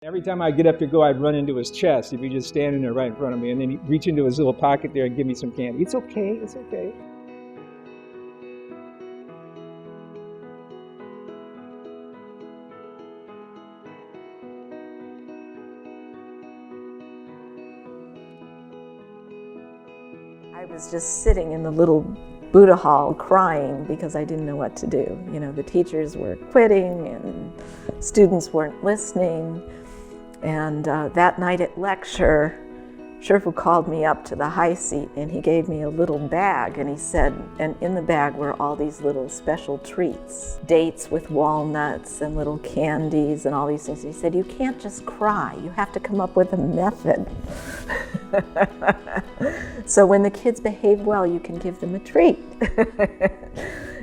Every time I get up to go, I'd run into his chest. He'd be just standing there right in front of me, and then he'd reach into his little pocket there and give me some candy. It's okay, it's okay. I was just sitting in the little Buddha hall crying because I didn't know what to do. You know, the teachers were quitting and students weren't listening. And that night at lecture, Shifu called me up to the high seat and he gave me a little bag and he said, and in the bag were all these little special treats, dates with walnuts and little candies and all these things. He said, you can't just cry, you have to come up with a method. So when the kids behave well, you can give them a treat.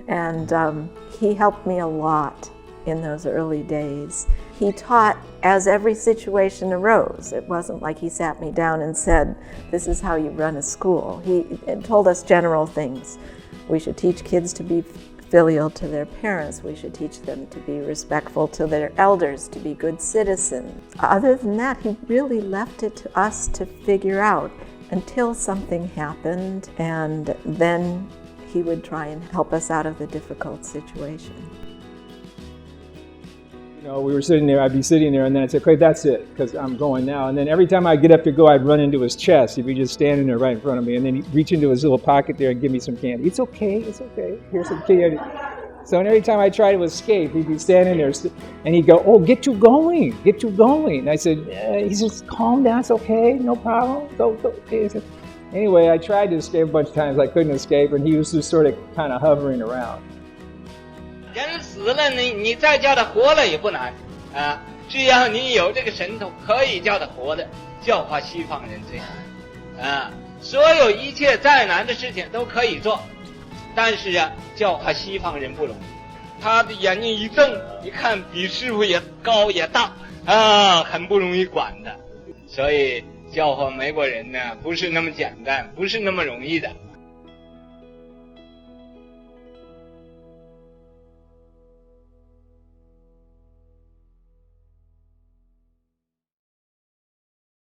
And he helped me a lot in those early days. He taught as every situation arose. It wasn't like he sat me down and said, this is how you run a school. He told us general things. We should teach kids to be filial to their parents. We should teach them to be respectful to their elders, to be good citizens. Other than that, he really left it to us to figure out until something happened, and then he would try and help us out of the difficult situation. You know, we were sitting there, I'd be sitting there, and then I'd say, okay, that's it, because I'm going now. And then every time I get up to go, I'd run into his chest. He'd be just standing there right in front of me, and then he'd reach into his little pocket there and give me some candy. It's okay, here's some candy. So every time I try to escape, he'd be standing there, and he'd go, oh, get you going. And I said, he says, calm down, it's okay, no problem, go, okay. So anyway, I tried to escape a bunch of times, I couldn't escape, and he was just sort of kind of hovering around. 人死了，你再叫他活了也不难啊！只要你有这个神通，可以叫他活的，教化西方人最难啊！所有一切再难的事情都可以做，但是啊，教化西方人不容易。他的眼睛一瞪，一看比师傅也高也大啊，很不容易管的。所以教化美国人呢，不是那么简单，不是那么容易的。